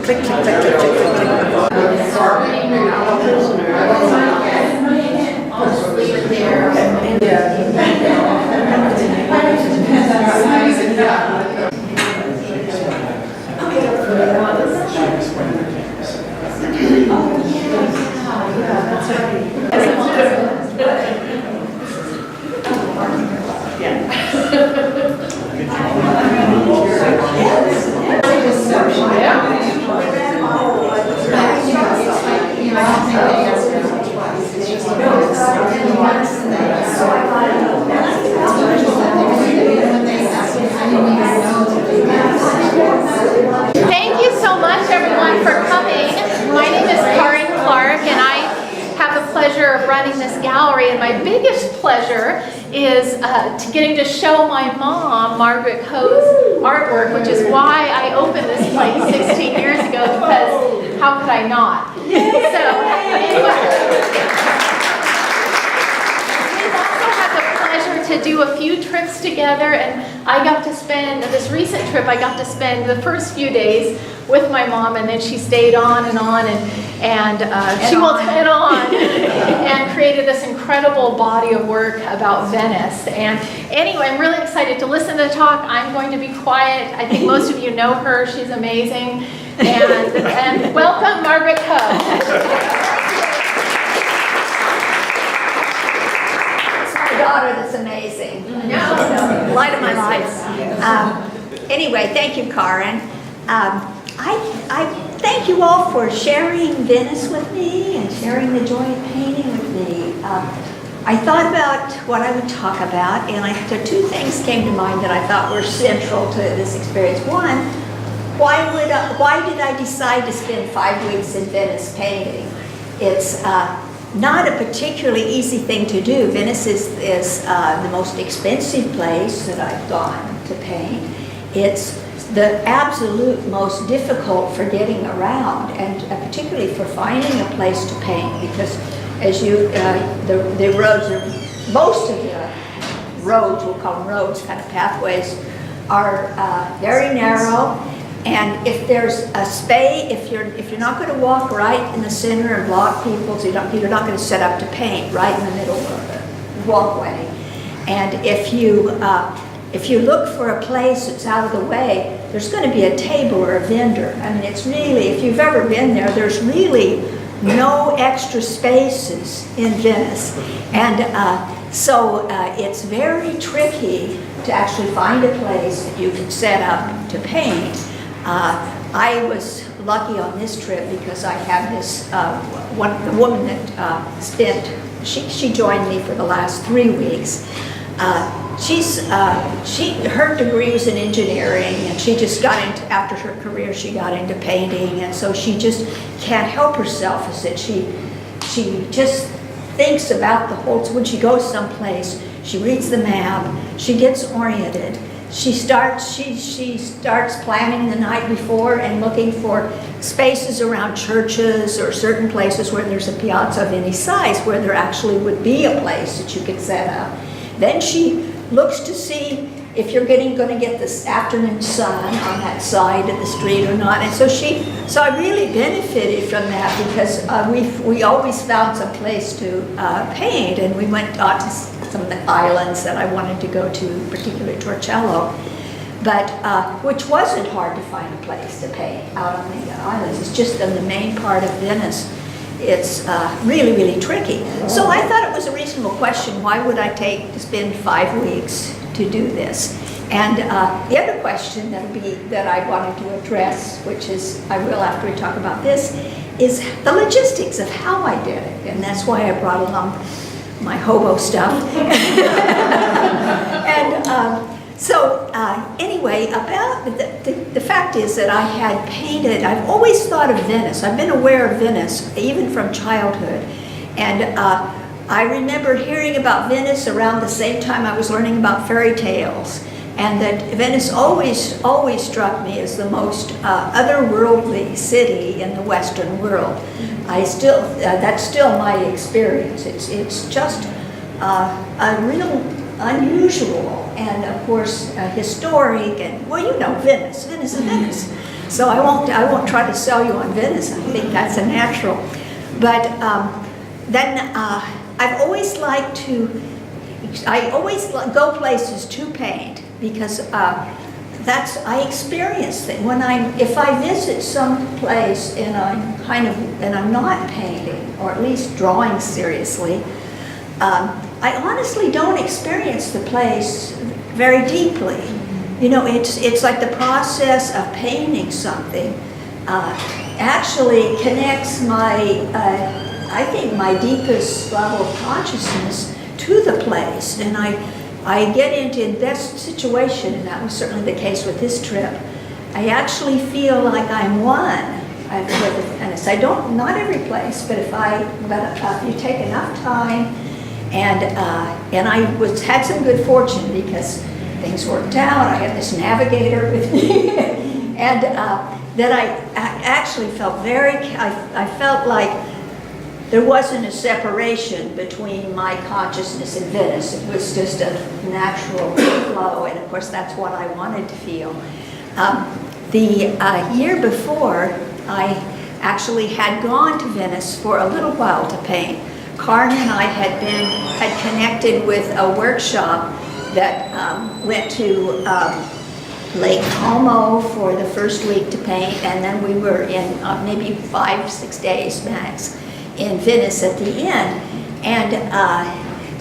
click, click, click, click, click, click, click. Thank you so much, everyone, for coming. My name is Karen Clark, and I have the pleasure of running this gallery. And my biggest pleasure is getting to show my mom, Margaret Coe's artwork, which is why I opened this place 16 years ago, because how could I not? So, to do a few trips together, and I got to spend, this recent trip, I got to spend the first few days with my mom, and then she stayed on and on, and created this incredible body of work about Venice. And anyway, I'm really excited to listen to the talk. I'm going to be quiet. I think most of you know her. She's amazing. And welcome, Margaret Coe. Daughter that's amazing. Light of my life. Anyway, thank you, Karen. I thank you all for sharing Venice with me and sharing the joy of painting with me. I thought about what I would talk about, and two things came to mind that I thought were central to this experience. One, why did I decide to spend 5 weeks in Venice painting? It's not a particularly easy thing to do. Venice is the most expensive place that I've gone to paint. It's the absolute most difficult for getting around, and particularly for finding a place to paint, because as you, the roads are, most of the roads, we'll call them roads, kind of pathways, are very narrow. And if there's a space, if you're not going to walk right in the center and block people, so you're not going to set up to paint right in the middle of the walkway. And if you look for a place that's out of the way, there's going to be a table or a vendor. I mean, it's really, if you've ever been there, there's really no extra spaces in Venice. And so it's very tricky to actually find a place that you can set up to paint. I was lucky on this trip because I had this, the woman that she joined me for the last 3 weeks. Her degree was in engineering, and she just got into, after her career, she got into painting, and so she just can't help herself. Is that she just thinks about the whole, when she goes someplace, she reads the map, she gets oriented. She starts planning the night before and looking for spaces around churches or certain places where there's a piazza of any size where there actually would be a place that you could set up. Then she looks to see if you're going to get this afternoon sun on that side of the street or not. And so I really benefited from that, because we always found some place to paint, and we went out to some of the islands that I wanted to go to, particularly Torcello, but which wasn't hard to find a place to paint out on the islands. It's just in the main part of Venice. It's really, really tricky. So I thought it was a reasonable question, why would I spend 5 weeks to do this? And the other question that I wanted to address, which is, I will after we talk about this, is the logistics of how I did it. And that's why I brought along my hobo stuff. Anyway, about the fact is that I had painted, I've always thought of Venice. I've been aware of Venice even from childhood. And I remember hearing about Venice around the same time I was learning about fairy tales. And that Venice always struck me as the most otherworldly city in the Western world. That's still my experience. It's just a real unusual and, of course, historic, and, well, you know, Venice. Venice is Venice. So I won't try to sell you on Venice. I think that's a natural. But then I've always liked to, I always go places to paint because I experience it. If I visit some place and I'm not painting, or at least drawing seriously, I honestly don't experience the place very deeply. You know, it's like the process of painting something actually connects I think my deepest level of consciousness to the place. And I get into this situation, and that was certainly the case with this trip. I actually feel like I'm one with Venice. Not every place, but if you take enough time, and I had some good fortune because things worked out. I had this navigator with me, and that I actually felt I felt like there wasn't a separation between my consciousness and Venice. It was just a natural flow, and of course that's what I wanted to feel. The year before, I actually had gone to Venice for a little while to paint. Karen and I had connected with a workshop that went to Lake Como for the first week to paint, and then we were in maybe 5-6 days max in Venice at the end. And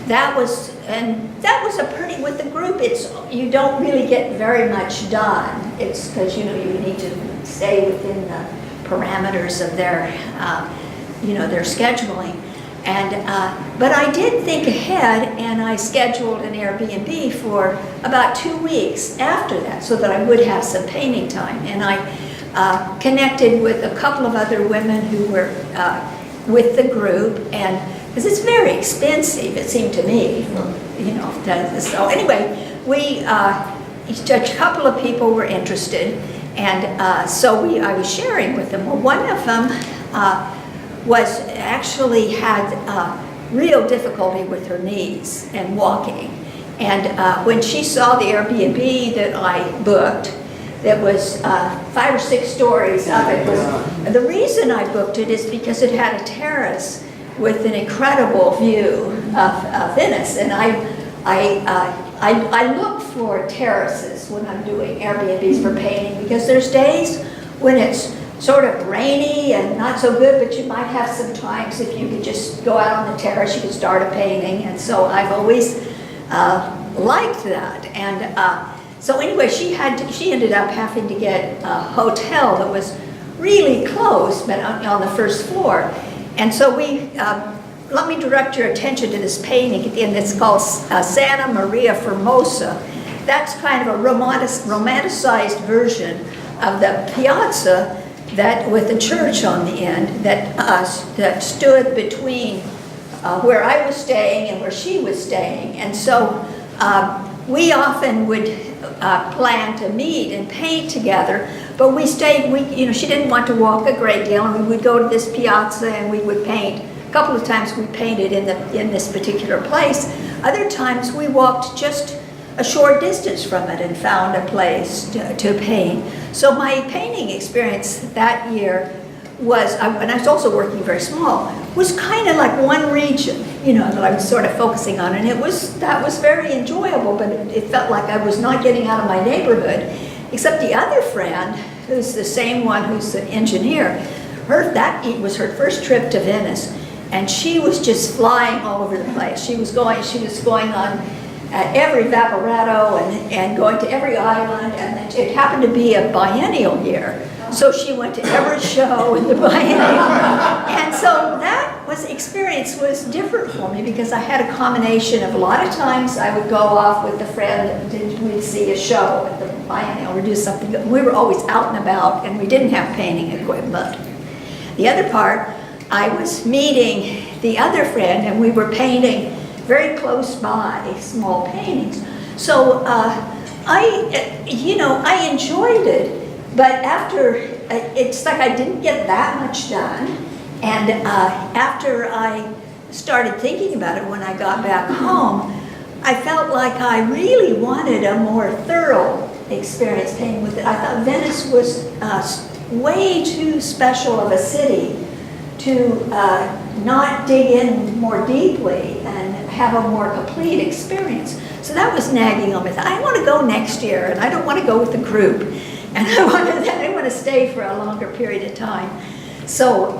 that was a pretty, with the group, you don't really get very much done. It's because you need to stay within the parameters of their their scheduling. But I did think ahead, and I scheduled an Airbnb for about 2 weeks after that so that I would have some painting time. And I connected with a couple of other women who were with the group, and because it's very expensive, it seemed to me, so anyway, a couple of people were interested, and so I was sharing with them. Well, one of them had real difficulty with her knees and walking. And when she saw the Airbnb that I booked, that was 5 or 6 stories up. The reason I booked it is because it had a terrace with an incredible view of Venice. And I look for terraces when I'm doing Airbnbs for painting, because there's days when it's sort of rainy and not so good, but you might have some times if you could just go out on the terrace, you could start a painting. And so I've always liked that. And so anyway, she ended up having to get a hotel that was really close, but on the first floor. And so let me direct your attention to this painting, and it's called Santa Maria Formosa. That's kind of a romanticized version of the piazza with the church on the end that stood between where I was staying and where she was staying. And so we often would plan to meet and paint together, but we stayed. She didn't want to walk a great deal, and we would go to this piazza and we would paint. A couple of times we painted in this particular place. Other times we walked just a short distance from it and found a place to paint. So my painting experience that year was, and I was also working very small, was kind of like one region, that I was sort of focusing on, and that was very enjoyable, but it felt like I was not getting out of my neighborhood, except the other friend, who's the same one who's an engineer, that was her first trip to Venice, and she was just flying all over the place. She was going on every Vaporetto and going to every island, and it happened to be a biennial year. So she went to every show in the biennial. And so that experience was different for me, because I had a combination of, a lot of times I would go off with a friend and we'd see a show at the biennial or do something. We were always out and about, and we didn't have painting equipment. The other part, I was meeting the other friend, and we were painting very close by, small paintings. So I enjoyed it, but after, it's like I didn't get that much done. And after I started thinking about it when I got back home, I felt like I really wanted a more thorough experience painting with it. I thought Venice was way too special of a city to not dig in more deeply and have a more complete experience. So that was nagging on me. I want to go next year, and I don't want to go with the group, and I want to stay for a longer period of time. So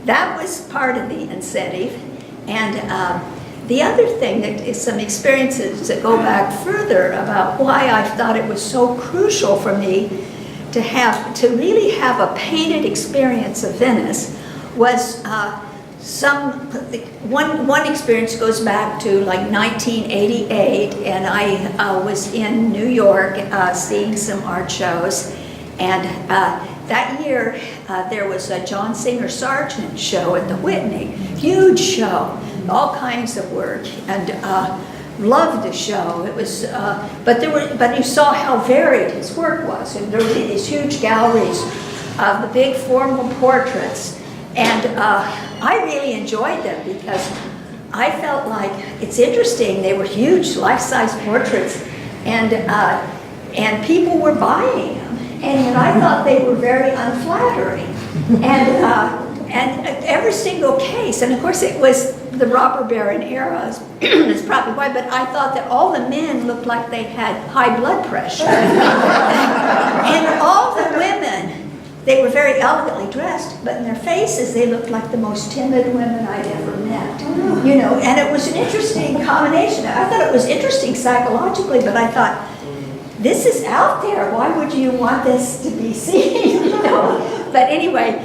that was part of the incentive. And the other thing that is some experiences that go back further about why I thought it was so crucial for me to really have a painted experience of Venice was one experience goes back to like 1988, and I was in New York seeing some art shows, and that year there was a John Singer Sargent show at the Whitney, huge show, all kinds of work, and loved the show. It was, but you saw how varied his work was, and there were these huge galleries of the big formal portraits. And I really enjoyed them because I felt like it's interesting. They were huge, life-size portraits, and people were buying them. And I thought they were very unflattering. And every single case, and of course it was the robber baron era, that's probably why, but I thought that all the men looked like they had high blood pressure. And all the women, they were very elegantly dressed, but in their faces, they looked like the most timid women I'd ever met. You know, and it was an interesting combination. I thought it was interesting psychologically, but I thought, this is out there. Why would you want this to be seen? You know? But anyway,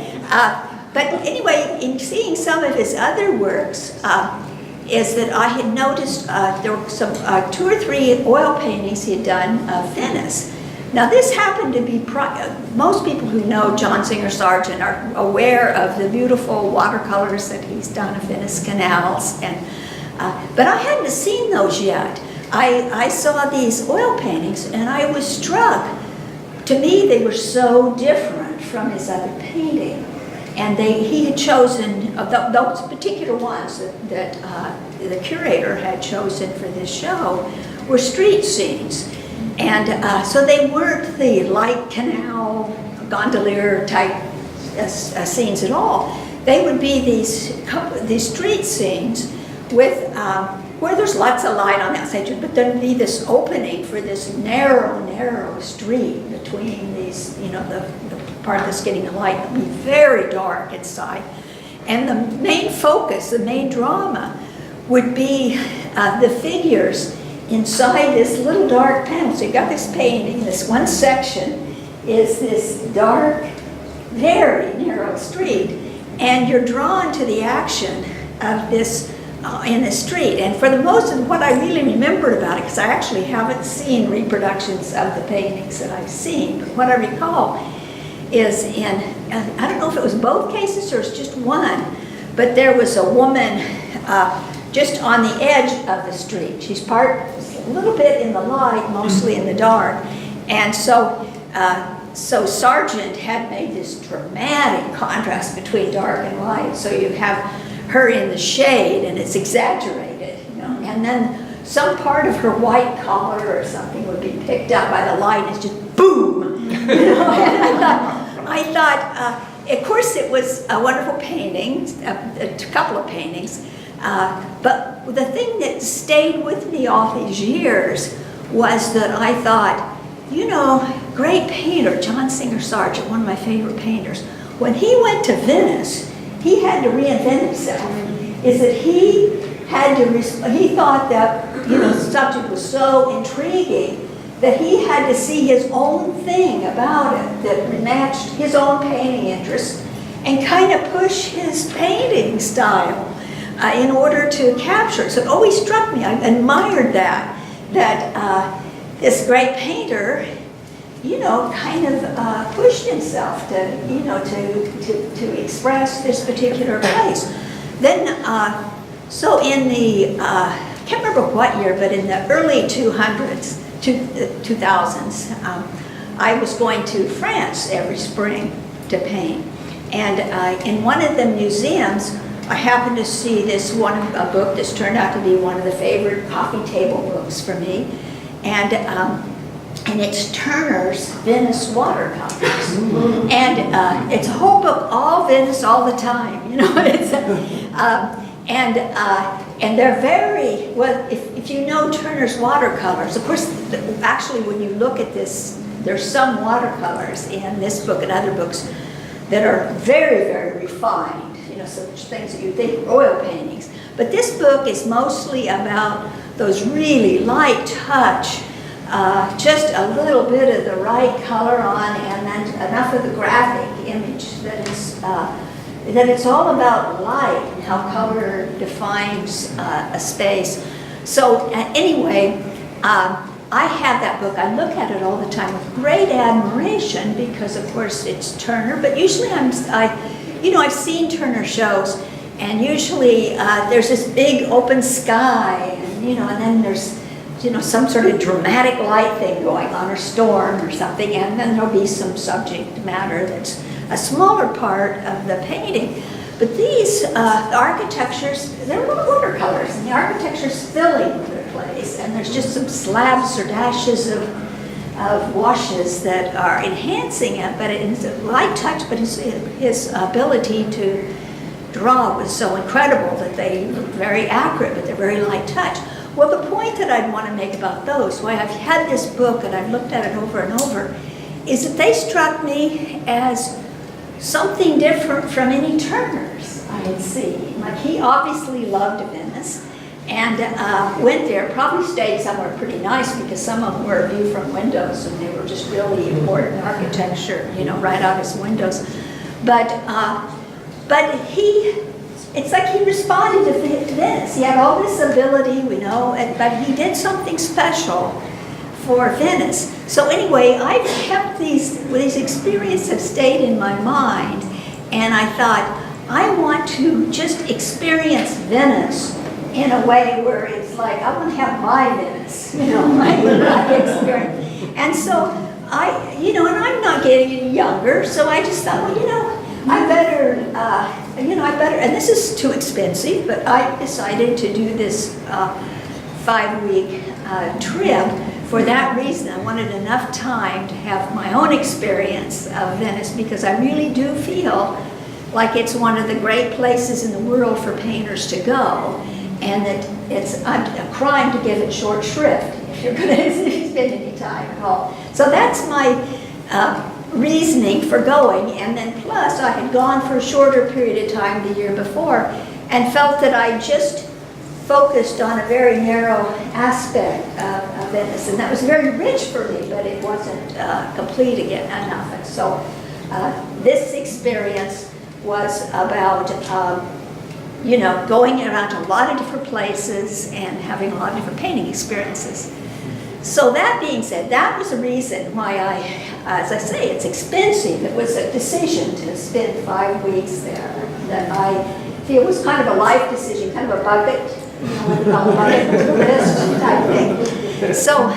in seeing some of his other works, is that I had noticed there were some 2 or 3 oil paintings he had done of Venice. Now this happened to be, most people who know John Singer Sargent are aware of the beautiful watercolors that he's done of Venice canals, and but I hadn't seen those yet. I saw these oil paintings and I was struck. To me, they were so different from his other painting. And he had chosen, those particular ones that the curator had chosen for this show were street scenes. And so they weren't the light canal, gondolier type scenes at all. They would be these street scenes with, where there's lots of light on the outside, but there'd be this opening for this narrow street between these, you know, the part that's getting the light would be very dark inside. And the main focus, the main drama, would be the figures inside this little dark panel. So you got this painting, this one section is this dark, very narrow street, and you're drawn to the action of this in the street. And for the most of what I really remembered about it, because I actually haven't seen reproductions of the paintings that I've seen, but what I recall is I don't know if it was both cases or it's just one, but there was a woman just on the edge of the street. She's a little bit in the light, mostly in the dark. And so Sargent had made this dramatic contrast between dark and light. So you have her in the shade and it's exaggerated, you know, and then some part of her white collar or something would be picked up by the light and it's just boom, you know. And I thought, of course it was a wonderful painting, a couple of paintings, but the thing that stayed with me all these years was that I thought, you know, great painter, John Singer Sargent, one of my favorite painters, when he went to Venice, he had to reinvent himself. Is that he had to, he thought that, you know, the subject was so intriguing that he had to see his own thing about it that matched his own painting interests and kind of push his painting style in order to capture it. So it always struck me, I admired that this great painter, you know, kind of pushed himself to, you know, to express this particular place. Then, so in the, I can't remember what year, but in the early 2000s, I was going to France every spring to paint. And in one of the museums, I happened to see this a book that's turned out to be one of the favorite coffee table books for me. And and it's Turner's Venice watercolors. And it's a whole book, all Venice, all the time. You know, it's and they're very well. If you know Turner's watercolors, of course, actually, when you look at this, there's some watercolors in this book and other books that are very, very refined. You know, such things that you think oil paintings. But this book is mostly about those really light touch. Just a little bit of the right color on, and then enough of the graphic image that it's all about light and how color defines a space. So anyway, I have that book. I look at it all the time with great admiration because, of course, it's Turner. But usually, I've seen Turner shows, and usually there's this big open sky, and and then there's some sort of dramatic light thing going on, or storm or something, and then there'll be some subject matter that's a smaller part of the painting. But these architectures, they're watercolors, and the architecture's filling the place, and there's just some slabs or dashes of washes that are enhancing it, but it's a light touch, but his ability to draw was so incredible that they look very accurate, but they're very light touch. Well, the point that I'd want to make about those, why I've had this book and I've looked at it over and over, is that they struck me as something different from any Turners I had seen. Like, he obviously loved Venice and went there, probably stayed somewhere pretty nice because some of them were a view from windows and they were just really important architecture, right out his windows. But it's like he responded to Venice. He had all this ability, but he did something special for Venice. So anyway, I've kept these experiences have stayed in my mind, and I thought, I want to just experience Venice in a way where it's like, I want to have my Venice, my experience. And so and I'm not getting any younger, so I just thought, I better, and this is too expensive, but I decided to do this 5-week trip for that reason. I wanted enough time to have my own experience of Venice because I really do feel like it's one of the great places in the world for painters to go, and that it's a crime to give it short shrift if you're going to spend any time at all. So that's my reasoning for going, and then plus I had gone for a shorter period of time the year before and felt that I just focused on a very narrow aspect of Venice, and that was very rich for me, but it wasn't complete enough. And so this experience was about going around to a lot of different places and having a lot of different painting experiences. So that being said, that was the reason why as I say, it's expensive. It was a decision to spend 5 weeks there that I feel was kind of a life decision, kind of a bucket, bucket list type thing. So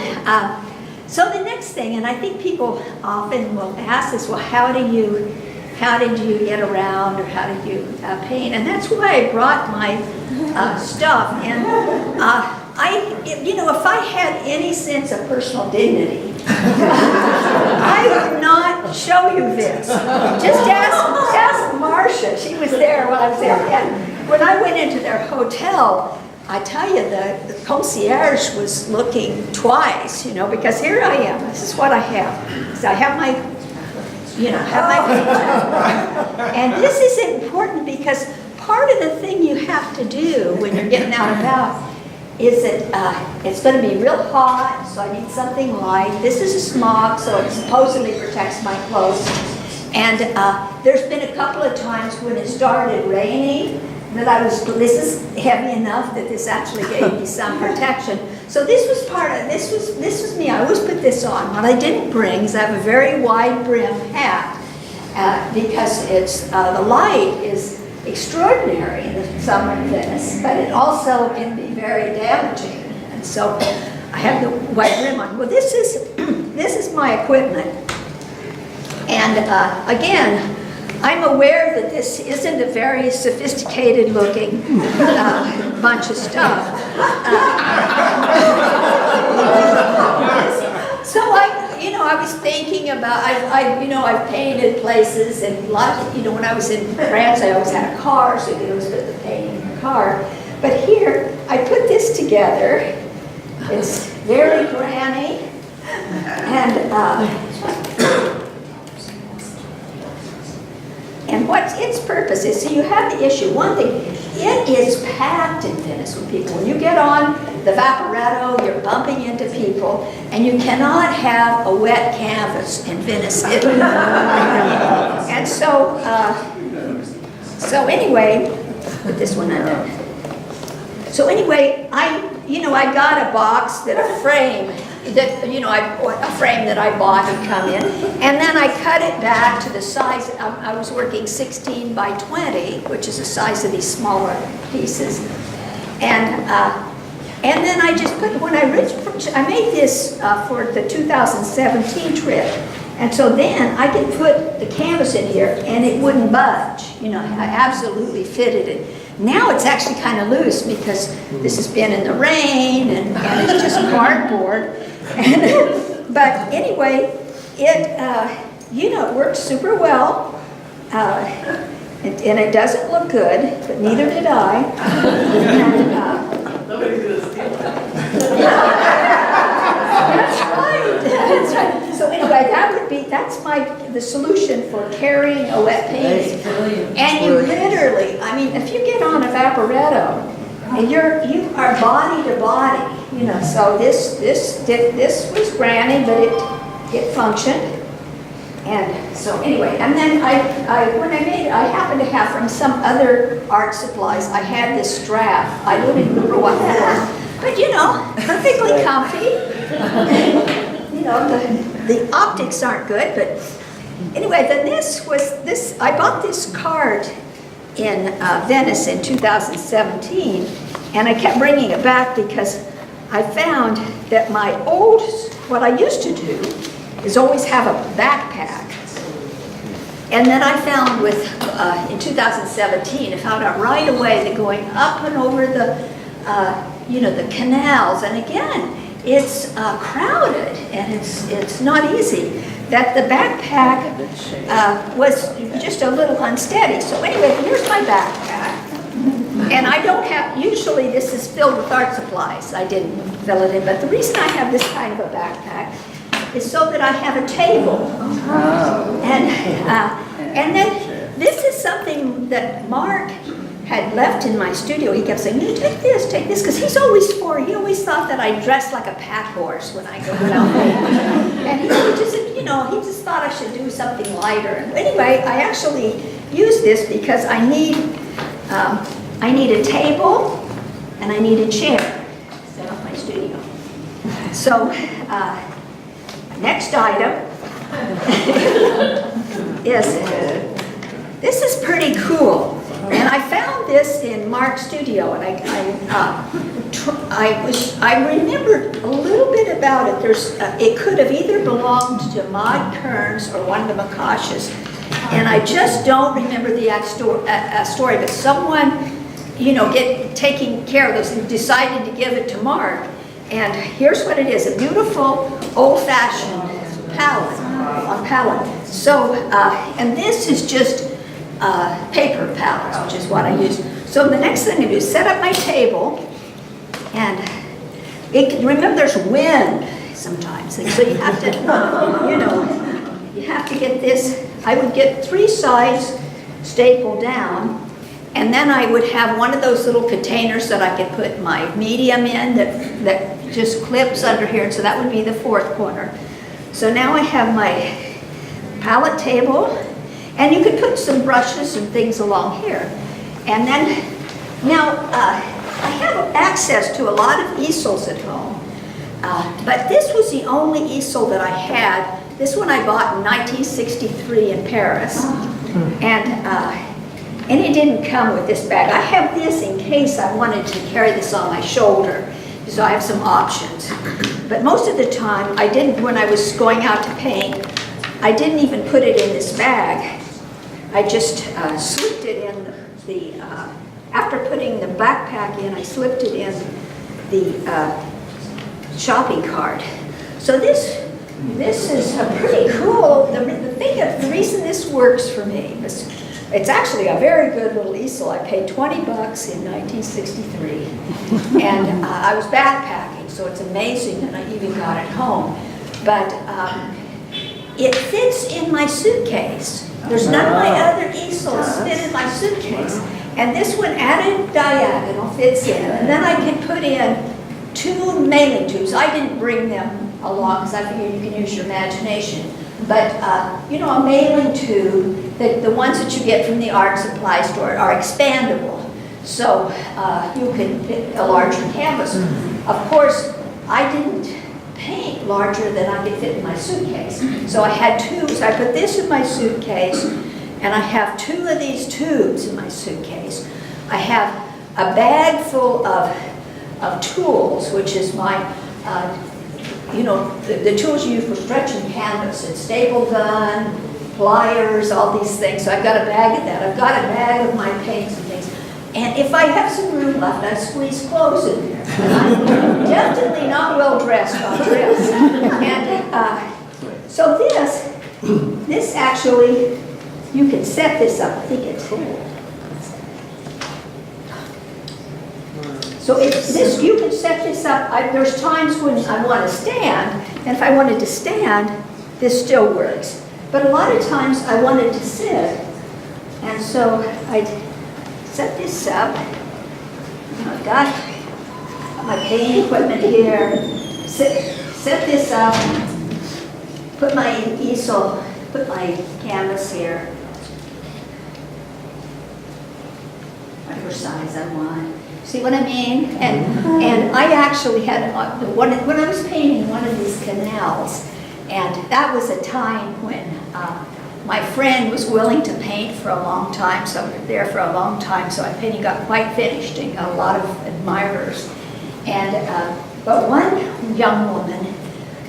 the next thing, and I think people often will ask this, well, how did you get around, or how did you paint? And that's why I brought my stuff. And if I had any sense of personal dignity, I would not show you this. Just ask Marcia. She was there when I was there. And when I went into their hotel, I tell you, the concierge was looking twice, because here I am. This is what I have. So I have my picture. And this is important because part of the thing you have to do when you're getting out and about is that it's going to be real hot, so I need something light. This is a smock, so it supposedly protects my clothes. And there's been a couple of times when it started raining that this is heavy enough that this actually gave me some protection. So this was me. I always put this on. What I didn't bring is I have a very wide brim hat because the light is extraordinary in the summer in Venice, but it also can be very damaging. And so I have the white brim on. Well, this is my equipment. And again, I'm aware that this isn't a very sophisticated looking bunch of stuff. So I was thinking about, I've painted places and when I was in France, I always had a car, so you could always put the painting in the car. But here, I put this together. It's very granny, and what its purpose is, so you have the issue. One thing, it is packed in Venice with people. When you get on the Vaporetto, you're bumping into people, and you cannot have a wet canvas in Venice, Italy. And so anyway, put this one under. So anyway, I got a box that a frame that I bought had come in, and then I cut it back to the size. I was working 16 by 20, which is the size of these smaller pieces, and then I just put I made this for the 2017 trip, and so then I could put the canvas in here and it wouldn't budge. I absolutely fitted it. Now it's actually kind of loose because this has been in the rain and it's just cardboard. But anyway, it works super well, and it doesn't look good, but neither did I. That's right. That's right. So anyway, that's the solution for carrying a wet painting. And you literally, if you get on a Vaporetto, and you are body to body, So this was granny, but it functioned. And so anyway, and then when I made it, I happened to have from some other art supplies, I had this strap. I don't even remember what for, but perfectly comfy. The optics aren't good, but anyway, then I bought this card in Venice in 2017, and I kept bringing it back because I found that what I used to do is always have a backpack. And then I found in 2017, I found out right away that going up and over the canals, and again, it's crowded and it's not easy, that the backpack was just a little unsteady. So anyway, here's my backpack. And I don't usually this is filled with art supplies. I didn't fill it in, but the reason I have this kind of a backpack is so that I have a table. And then this is something that Mark had left in my studio. He kept saying, take this, because he always thought that I dressed like a pack horse when I go out painting. And he just thought I should do something lighter. And anyway, I actually use this because I need a table and I need a chair to set up my studio. So, next item this is pretty cool. And I found this in Mark's studio, and I remembered a little bit about it. It could have either belonged to Maud Kearns or one of the McCoshes, and I just don't remember the story. But someone, taking care of this and decided to give it to Mark. And here's what it is: a beautiful old-fashioned palette. So, and this is just paper palettes, which is what I use. So the next thing I do is set up my table, and remember there's wind sometimes, so you have to, you have to get this. I would get 3 sides stapled down, and then I would have one of those little containers that I could put my medium in that just clips under here, so that would be the 4th corner. So now I have my palette table, and you could put some brushes and things along here. And then, now, I have access to a lot of easels at home, but this was the only easel that I had. This one I bought in 1963 in Paris, and it didn't come with this bag. I have this in case I wanted to carry this on my shoulder, so I have some options. But most of the time, I didn't, when I was going out to paint, I didn't even put it in this bag. I just slipped it in after putting the backpack in, I slipped it in the shopping cart. So this this is a pretty cool, the reason this works for me is, it's actually a very good little easel. I paid $20 in 1963. And I was backpacking, so it's amazing that I even got it home. But it fits in my suitcase. There's none of my other easels fit in my suitcase. And this one added diagonal fits in. And then I can put in 2 mailing tubes. I didn't bring them along because I figured you can use your imagination. But, you know, a mailing tube, the ones that you get from the art supply store are expandable. So you can fit a larger canvas. Of course, I didn't paint larger than I could fit in my suitcase. So I had 2, so I put this in my suitcase, and I have 2 of these tubes in my suitcase. I have a bag full of tools, which is my, you know, the tools you use for stretching canvas. It's staple gun, pliers, all these things. So I've got a bag of that. I've got a bag of my paints and things. And if I have some room left, I squeeze clothes in there. I'm definitely not well dressed on dress. And so this actually, you can set this up. I think it's here. So you can set this up. There's times when I want to stand, and if I wanted to stand, this still works. But a lot of times I wanted to sit, and so I'd set this up. I've got my painting equipment here. Set this up. Put my easel, put my canvas here. Whatever size I want. See what I mean? And I actually had, when I was painting one of these canals, and that was a time when my friend was willing to paint for a long time, so we were there for a long time, so my painting got quite finished and got a lot of admirers. And, but one young woman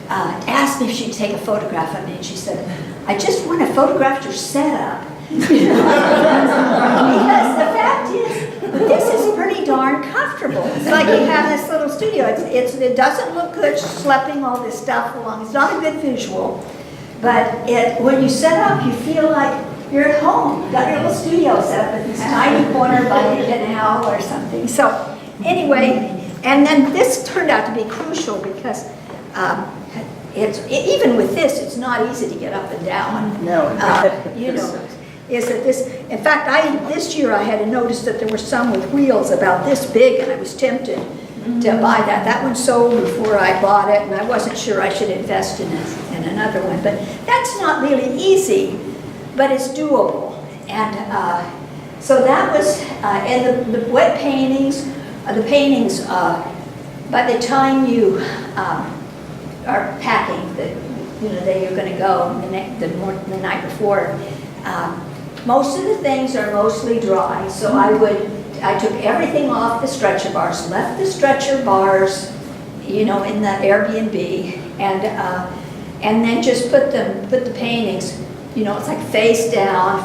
asked me if she'd take a photograph of me, and she said, "I just want to photograph your setup." Because the fact is, this is pretty darn comfortable. It's like you have this little studio. It doesn't look good schlepping all this stuff along. It's not a good visual. But when you set up, you feel like you're at home. You got your little studio set up in this tiny corner by the canal or something. So anyway, and then this turned out to be crucial because even with this, it's not easy to get up and down. No. You know. Is that this, in fact, this year I had noticed that there were some with wheels about this big, and I was tempted to buy that. That one sold before I bought it, and I wasn't sure I should invest in another one. But that's not really easy, but it's doable. And so that was, and the wet paintings, by the time you are packing, the day you're going to go, the night before, most of the things are mostly dry, so I took everything off the stretcher bars, left the stretcher bars, in the Airbnb, and then just put the paintings, it's like face down,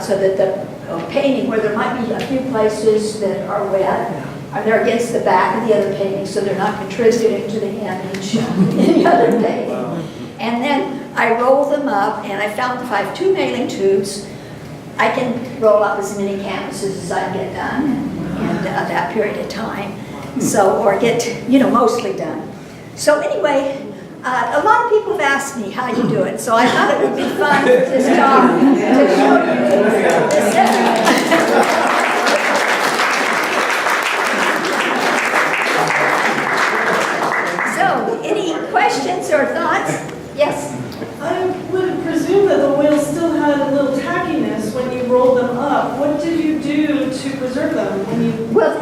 so that the painting, where there might be a few places that are wet, they're against the back of the other painting, so they're not contributing to the image of the other painting. And then I roll them up, and I found if I have 2 mailing tubes, I can roll up as many canvases as I get done in that period of time. So, or get, mostly done. So anyway, a lot of people have asked me how you do it, so I thought it would be fun for this talk to show you this setup. So, any questions or thoughts? Yes? I would presume that the wheels still had a little tackiness when you rolled them up. What did you do to preserve them when you... Well,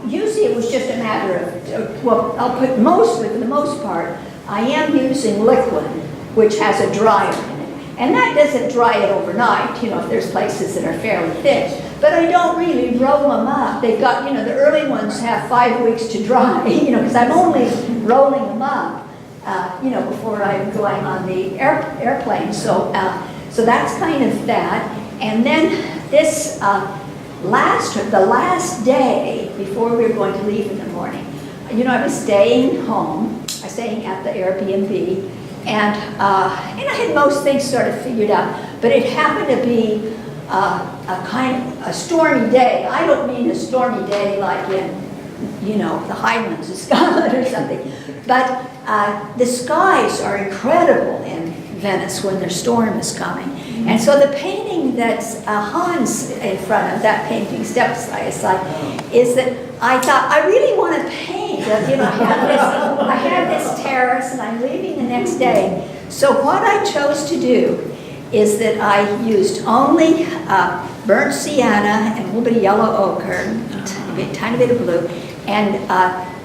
usually it was just a matter of, I'll put mostly, for the most part, I am using liquid, which has a dryer in it. And that doesn't dry it overnight, if there's places that are fairly thick. But I don't really roll them up. They've got, the early ones have 5 weeks to dry, because I'm only rolling them up. Before I'm going on the airplane. So that's kind of that. And then this the last day before we were going to leave in the morning, I was staying home. I was staying at the Airbnb, And I had most things sort of figured out, but it happened to be a kind of a stormy day. I don't mean a stormy day like in, you know, the Highlands of Scotland or something, but the skies are incredible in Venice when their storm is coming. And so the painting that's Hans in front of, that painting, step by side, is that I thought, I really want to paint. You know, I have this terrace and I'm leaving the next day. So what I chose to do is that I used only burnt sienna and a little bit of yellow ochre, a tiny bit of blue, and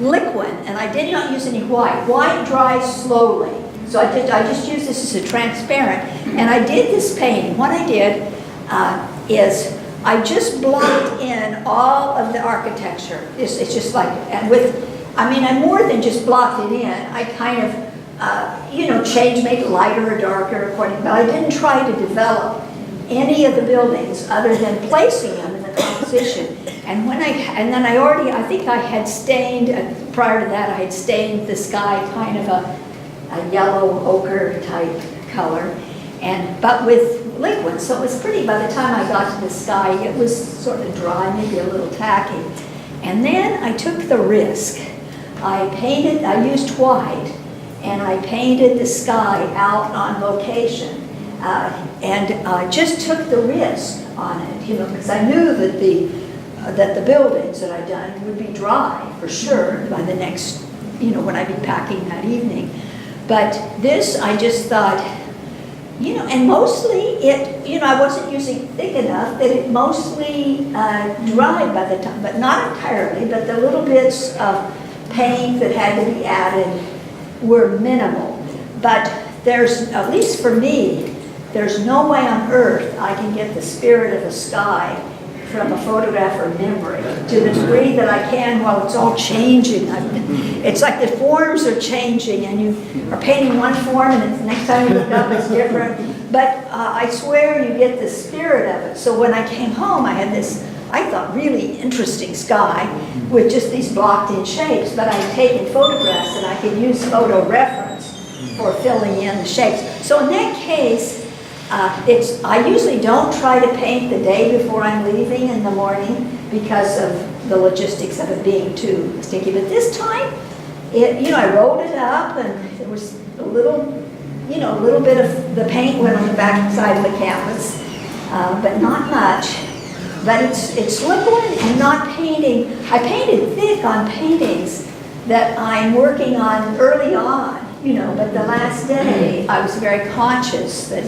liquid, and I did not use any white. White dries slowly. So I just used this as a transparent, and I did this painting. What I did is I just blocked in all of the architecture. It's just like, and I more than just blocked it in. I kind of, you know, changed, made it lighter or darker according, but I didn't try to develop any of the buildings other than placing them in the composition. And then I think I had stained, prior to that, I had stained the sky kind of a yellow ochre type color, but with liquid, so it was pretty. By the time I got to the sky, it was sort of dry, maybe a little tacky. And then I took the risk. I used white, and I painted the sky out on location, and just took the risk on it, you know, because I knew that the buildings that I'd done would be dry for sure by the next, you know, when I'd be packing that evening. But this, I just thought, you know, and mostly it, you know, I wasn't using thick enough that it mostly dried by the time, but not entirely, but the little bits of paint that had to be added were minimal. But there's, at least for me, there's no way on earth I can get the spirit of a sky from a photograph or memory to the degree that I can while it's all changing. It's like the forms are changing and you are painting one form and the next time you look up it's different. But I swear you get the spirit of it. So when I came home I had this, I thought, really interesting sky with just these blocked in shapes, but I'd taken photographs and I could use photo reference for filling in the shapes. So in that case, I usually don't try to paint the day before I'm leaving in the morning because of the logistics of it being too sticky. But this time, you know, I rolled it up and there was a little, you know, a little bit of the paint went on the back side of the canvas, but not much. But it's liquid and not painting. I painted thick on paintings that I'm working on early on. You know, but the last day I was very conscious that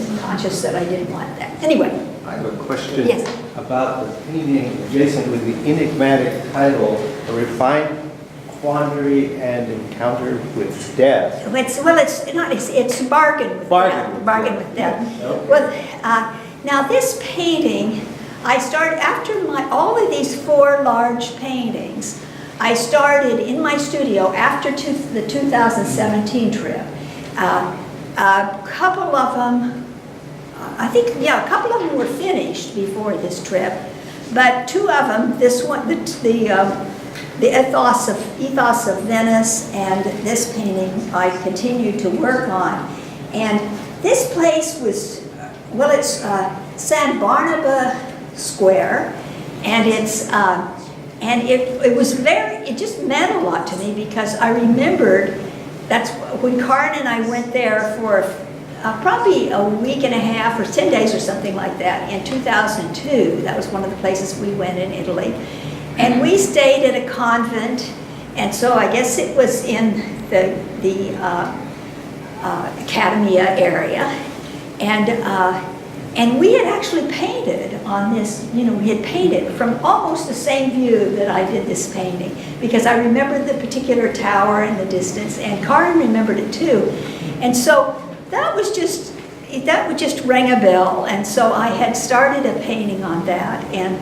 I didn't want that. Anyway. I have a question Yes. about the painting adjacent with the enigmatic title, A Refined Quandary and Encounter with Death. It's Bargain with Death. Bargain with Death. Okay. Well, now this painting, I started after all of these 4 large paintings. I started in my studio after the 2017 trip. A couple of them, a couple of them were finished before this trip, but 2 of them, this one, the ethos of Venice and this painting, I continued to work on. And this place was, well, it's San Barnaba Square, and it's. And it just meant a lot to me because I remembered that's when Karin and I went there for probably a week and a half or 10 days or something like that in 2002. That was one of the places we went in Italy. And we stayed at a convent, and so I guess it was in the Academia area. And we had actually painted on this, you know, we had painted from almost the same view that I did this painting because I remembered the particular tower in the distance, and Karin remembered it too. And so that would just ring a bell, and so I had started a painting on that, and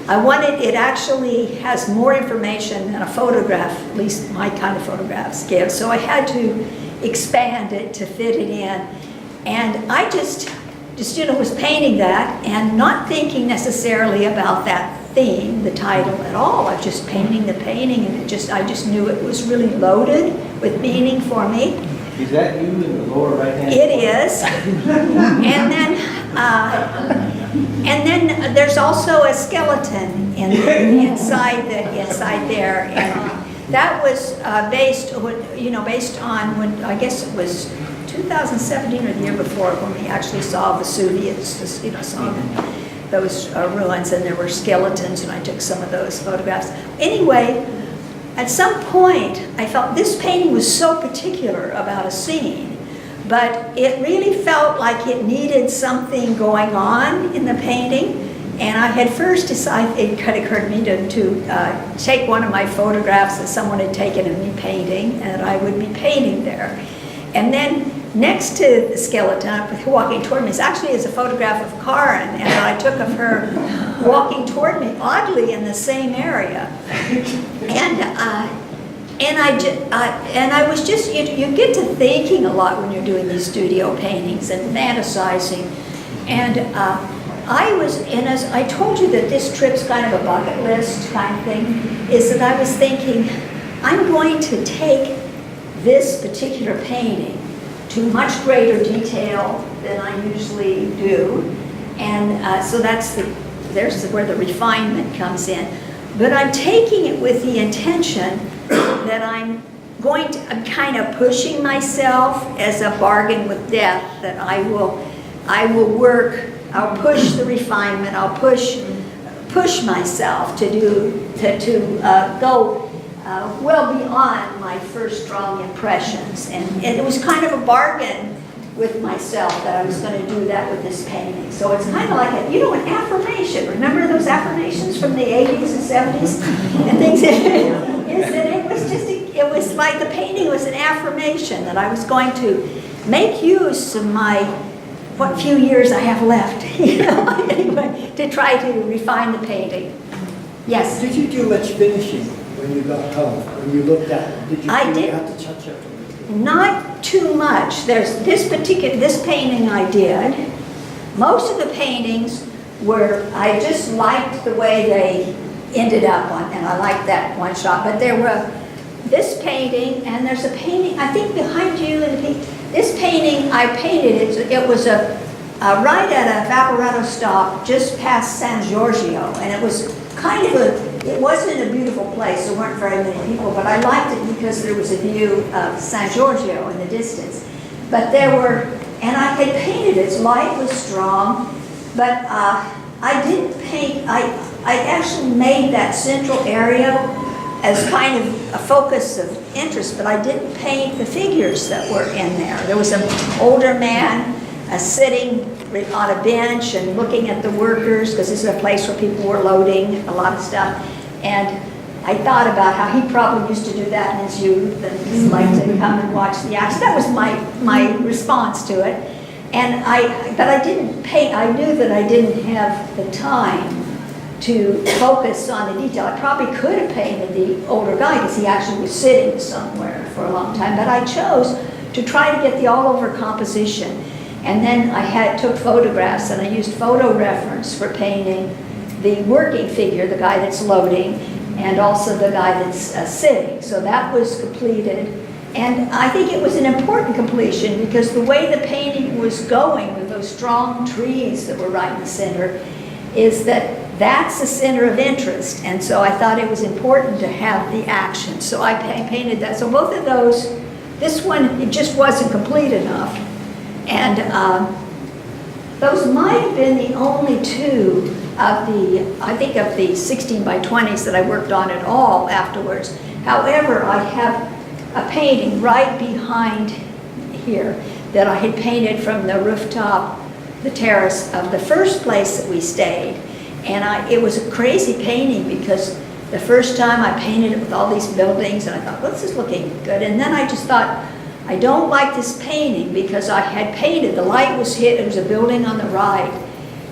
it actually has more information than a photograph, at least my kind of photographs give, so I had to expand it to fit it in. And I just you know, was painting that and not thinking necessarily about that theme, the title at all. I was just painting the painting, and I just knew it was really loaded with meaning for me. Is that you in the lower right-hand? It corner? is. And then there's also a skeleton inside there. And that was based on when, I guess it was 2017 or the year before, when we actually saw Vesuvius, saw those ruins, and there were skeletons, and I took some of those photographs. Anyway, at some point, I felt this painting was so particular about a scene, but it really felt like it needed something going on in the painting. And I had first decided, it kind of occurred to me to take one of my photographs that someone had taken of me painting, and I would be painting there. And then next to the skeleton, walking toward me, is a photograph of Karen, and I took of her walking toward me, oddly in the same area. And I was just, you get to thinking a lot when you're doing these studio paintings and fantasizing. And as I told you that this trip's kind of a bucket list kind of thing, is that I was thinking, I'm going to take this particular painting to much greater detail than I usually do. And so there's where the refinement comes in. But I'm taking it with the intention that I'm kind of pushing myself as a bargain with death, that I will work, I'll push the refinement, I'll push myself to go well beyond my first strong impressions. And it was kind of a bargain with myself that I was going to do that with this painting. So it's kind of like an affirmation. Remember those affirmations from the 80s and 70s and things? It was like the painting was an affirmation that I was going to make use of what few years I have left, anyway, to try to refine the painting. Yes? Did you do much finishing when you got home? When you looked at it, did you have to touch up? Not too much. There's this painting I did. Most of the paintings I just liked the way they ended up on, and I liked that one shot. But there were this painting, and there's a painting, I think behind you, this painting I painted, it was right at a Vaporetto stop just past San Giorgio, and it was it wasn't a beautiful place, there weren't very many people, but I liked it because there was a view of San Giorgio in the distance. But and I had painted it, light was strong, but I didn't paint, I actually made that central area as kind of a focus of interest, but I didn't paint the figures that were in there. There was an older man sitting on a bench and looking at the workers, because this is a place where people were loading a lot of stuff. And I thought about how he probably used to do that in his youth and just liked to come and watch the action. That was my response to it. But I didn't paint. I knew that I didn't have the time to focus on the detail. I probably could have painted the older guy because he actually was sitting somewhere for a long time, but I chose to try to get the all-over composition. And then took photographs, and I used photo reference for painting the working figure, the guy that's loading, and also the guy that's sitting. So that was completed. And I think it was an important completion because the way the painting was going with those strong trees that were right in the center is that's the center of interest. And so I thought it was important to have the action. So I painted that. So both of those, this one, it just wasn't complete enough. And those might have been the only two of the 16 by 20s that I worked on at all afterwards. However, I have a painting right behind here that I had painted from the rooftop, the terrace of the first place that we stayed. And it was a crazy painting because the first time I painted it with all these buildings, and I thought, well, this is looking good. And then I just thought, I don't like this painting because I had painted, the light was hit, it was a building on the right,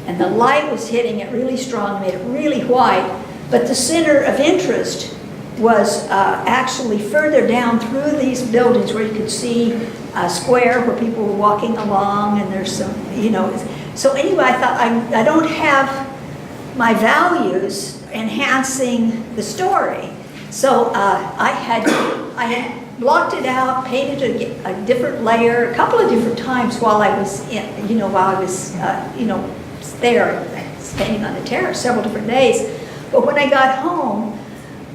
and the light was hitting it really strong, made it really white, but the center of interest was actually further down through these buildings where you could see a square where people were walking along, and there's some, So anyway, I thought, I don't have my values enhancing the story. So I had blocked it out, painted a different layer a couple of different times while I was there, standing on the terrace several different days. But when I got home,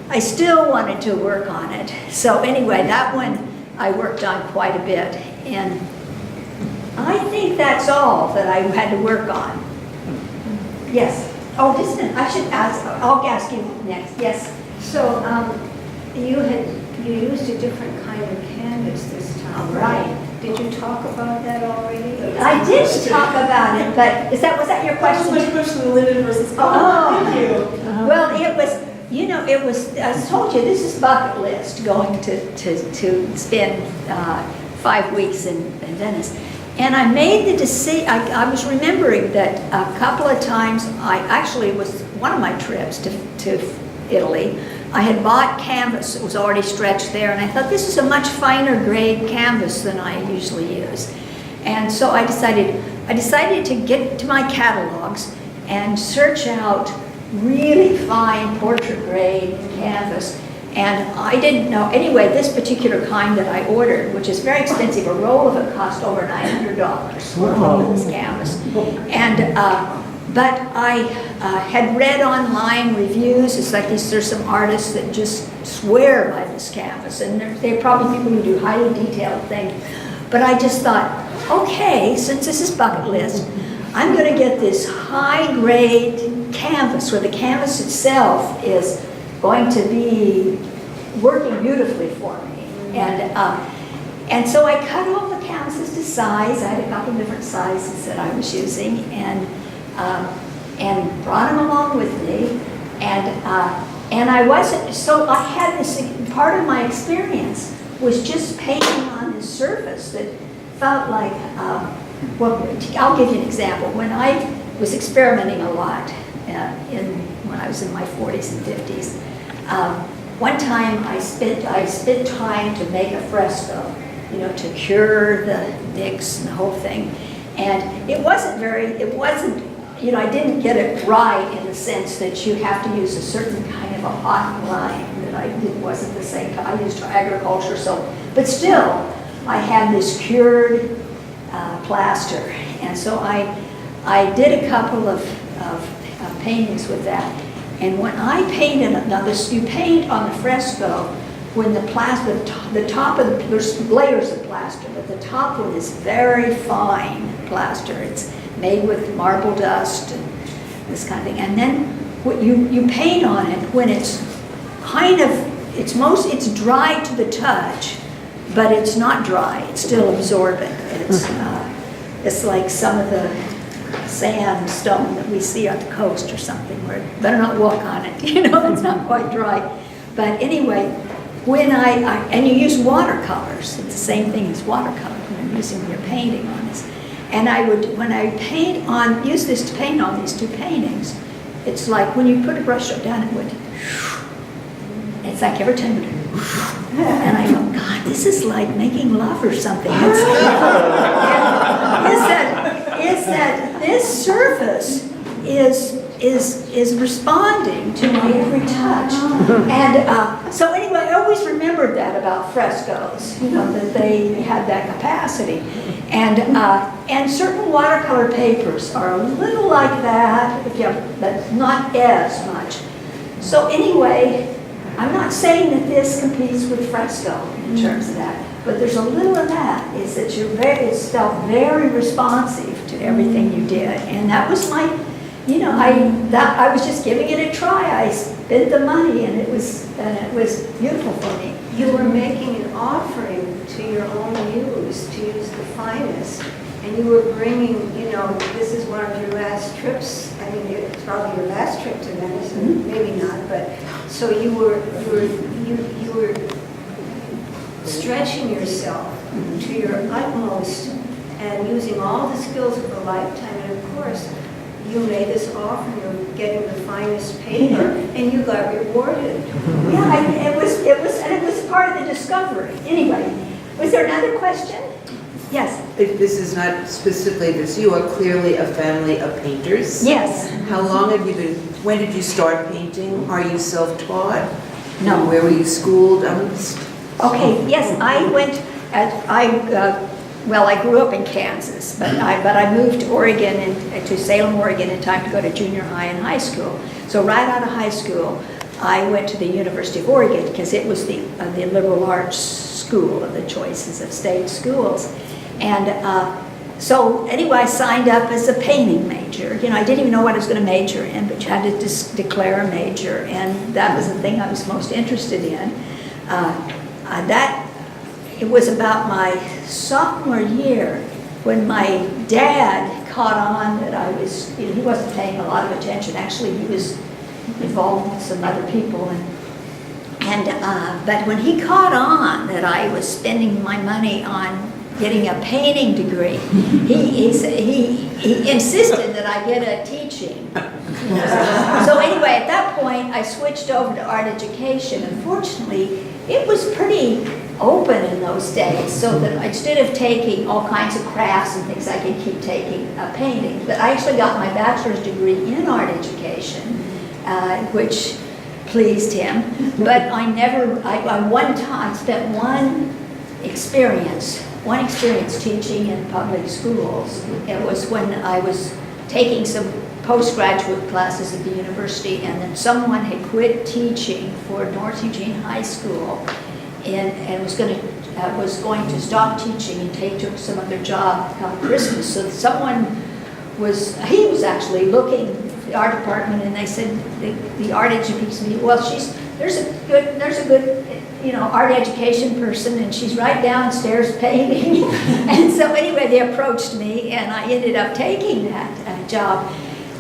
I still wanted to work on it. So anyway, that one I worked on quite a bit. And I think that's all that I had to work on. Yes. Oh, I should ask, I'll ask you next. Yes. So, you used a different kind of canvas this time, Right. Did you talk about that already? I did talk about it, but was that your That was question? my question, linen versus Oh. cotton. Thank you. Well, it was, I told you, this is bucket list, going to spend 5 weeks in Venice. And I made the decision, I was remembering that a couple of times, it was one of my trips to Italy, I had bought canvas that was already stretched there, and I thought this is a much finer grade canvas than I usually use. And so I decided to get to my catalogs and search out really fine portrait grade canvas. And I didn't know, anyway, this particular kind that I ordered, which is very expensive, a roll of it cost over $900 for all of this canvas. And, but I had read online reviews. It's like there's some artists that just swear by this canvas, and they're probably people who do highly detailed things. But I just thought, okay, since this is bucket list, I'm going to get this high-grade canvas where the canvas itself is going to be working beautifully for me. And so I cut all the canvases to size. I had a couple of different sizes that I was using, and brought them along with me. And I wasn't, so I had this, part of my experience was just painting on this surface that felt like, well, I'll give you an example. When I was experimenting a lot when I was in my 40s and 50s, one time I spent time to make a fresco, to cure the nicks and the whole thing. And it wasn't, I didn't get it right in the sense that you have to use a certain kind of a hot lime that wasn't the same. I used agriculture, but still, I had this cured plaster. And so I did a couple of paintings with that. And when I painted, now you paint on the fresco when the top of there's layers of plaster, but the top one is very fine plaster. It's made with marble dust and this kind of thing. And then what you paint on it when it's it's dry to the touch, but it's not dry. It's still absorbent. It's like some of the sandstone that we see on the coast or something, where you better not walk on it, it's not quite dry. But anyway, when and you use watercolors, it's the same thing as watercolor when you're using your painting on this. And when I use this to paint on these two paintings, it's like when you put a brush stroke down, it's like every time you do, and I go, God, this is like making love or something. Is that this surface is responding to my every touch. And so anyway, I always remembered that about frescoes, that they had that capacity. And certain watercolor papers are a little like that, but not as much. So anyway, I'm not saying that this competes with fresco in terms of that, but there's a little of that, is that it's felt very responsive to everything you did. And that was I was just giving it a try. I spent the money, and it was beautiful for me. You were making an offering to your own muse to use the finest, and you were bringing, this is one of your last trips. I mean, it's probably your last trip to Venice, maybe not, but so you were stretching yourself to your utmost and using all the skills of a lifetime, and of course, you made this offering of getting the finest paper, and you got rewarded. Yeah, it was part of the discovery. Anyway, was there another question? Yes. If this is not specifically this, you are clearly a family of painters. Yes. How long have you been, when did you start painting? Are you self-taught? No. Where were you schooled? Okay, yes, I went, well, I grew up in Kansas, but I moved to Oregon, to Salem, Oregon in time to go to junior high and high school. So right out of high school, I went to the University of Oregon because it was the liberal arts school of the choices of state schools. And so anyway, I signed up as a painting major. You know, I didn't even know what I was going to major in, but you had to just declare a major, and that was the thing I was most interested in. It was about my sophomore year when my dad caught on that I was, you know, he wasn't paying a lot of attention. Actually, he was involved with some other people, but when he caught on that I was spending my money on getting a painting degree, he insisted that I get a teaching. So anyway, at that point, I switched over to art education. Unfortunately, it was pretty open in those days, so that instead of taking all kinds of crafts and things, I could keep taking painting. But I actually got my bachelor's degree in art education, which pleased him. But I spent one experience teaching in public schools. It was when I was taking some postgraduate classes at the university, and then someone had quit teaching for North Eugene High School and was going to stop teaching and took some other job come Christmas. So he was actually looking at the art department, and they said the art education, well, there's a good you know, art education person, and she's right downstairs painting. And so anyway, they approached me, and I ended up taking that job.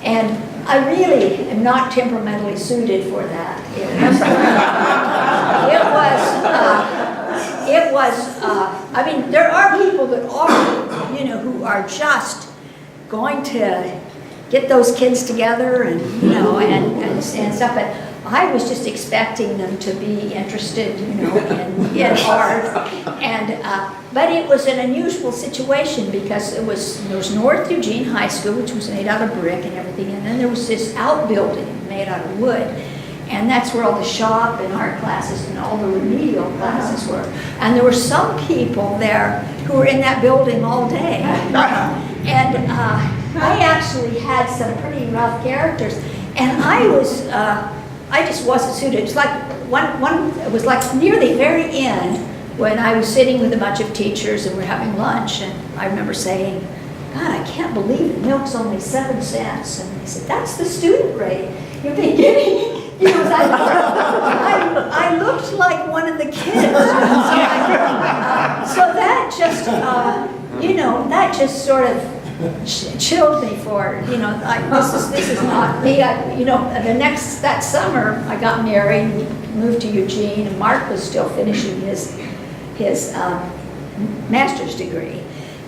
And I really am not temperamentally suited for that. I mean, there are people that are, you know, who are just going to get those kids together and, you know, and stuff, but I was just expecting them to be interested, you know, in art, but it was an unusual situation because there was North Eugene High School, which was made out of brick and everything, and then there was this outbuilding made out of wood, and that's where all the shop and art classes and all the remedial classes were. And there were some people there who were in that building all day, and I actually had some pretty rough characters, and I just wasn't suited. It's like it was like near the very end when I was sitting with a bunch of teachers and we're having lunch, and I remember saying, God, I can't believe it, milk's only 7 cents. And they said, that's the student rate. You're beginning, you know, I looked like one of the kids. So that just, you know, that just sort of chilled me for, you know, this is not me. You know, that summer I got married, moved to Eugene, and Mark was still finishing his master's degree,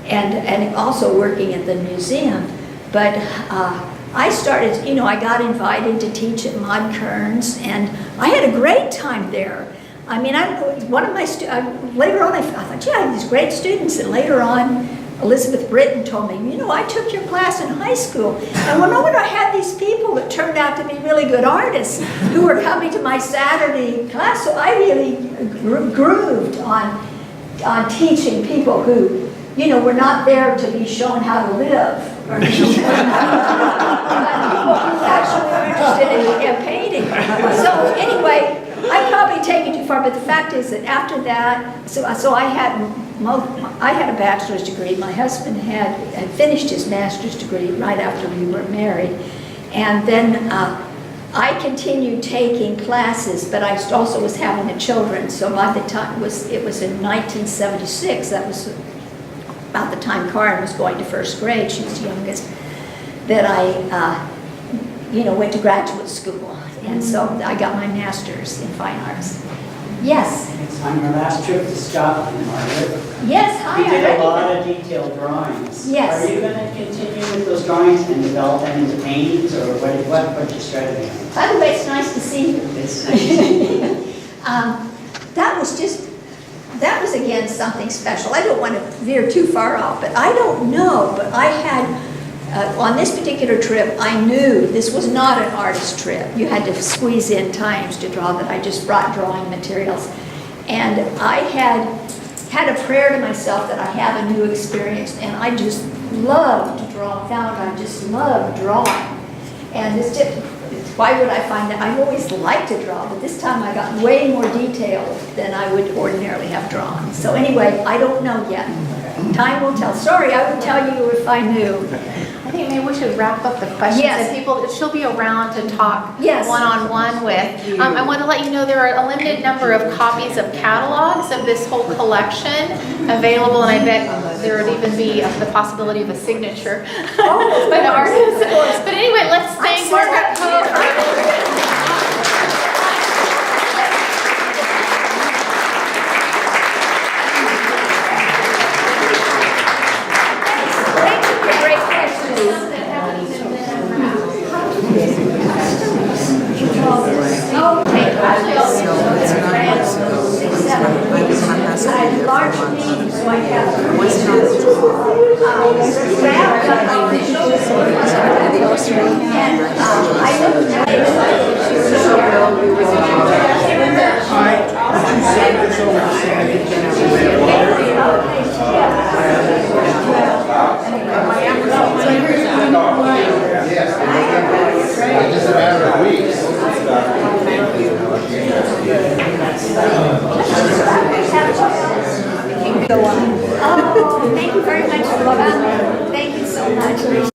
and also working at the museum. But I started, you know, I got invited to teach at Maud Kearns, and I had a great time there. I mean, later on I thought, yeah, I had these great students, and later on Elizabeth Britton told me, you know, I took your class in high school, and when I had these people that turned out to be really good artists who were coming to my Saturday class, so I really grooved on teaching people who, you know, were not there to be shown how to live, or people who actually were interested in painting. So anyway, I'm probably taking too far, but the fact is that after that, so I had a bachelor's degree. My husband had finished his master's degree right after we were married, and then I continued taking classes, but I also was having the children. So by the time it was in 1976. That was about the time Karen was going to first grade. She was the youngest. That I, you know, went to graduate school, and so I got my master's in fine arts. Yes. It's on your last trip to Scotland, Margaret. Yes, hi. You did a lot of detailed drawings. Yes. Are you going to continue with those drawings and develop them into paintings, or what's your strategy? By the way, it's nice to see you. It's nice to see you. That was again something special. I don't want to veer too far off, but I don't know, but I had, on this particular trip, I knew this was not an artist trip. You had to squeeze in times to draw, that I just brought drawing materials. And I had a prayer to myself that I have a new experience, and I just love to draw. Found I just love drawing. And it's just, why would I find that? I've always liked to draw, but this time I got way more detailed than I would ordinarily have drawn. So anyway, I don't know yet. Time will tell. Sorry, I would tell you if I knew. I think maybe we should wrap up the questions. Yes. And people, she'll be around to talk Yes. one-on-one with. I want to let you know there are a limited number of copies of catalogs of this whole collection available, and I bet there would even be the possibility of a signature by the artist. But anyway, let's thank Margaret Poe. Thank you for great questions. Large names might have. Just a matter of weeks. Oh, thank you very much, Laura. Thank you so much.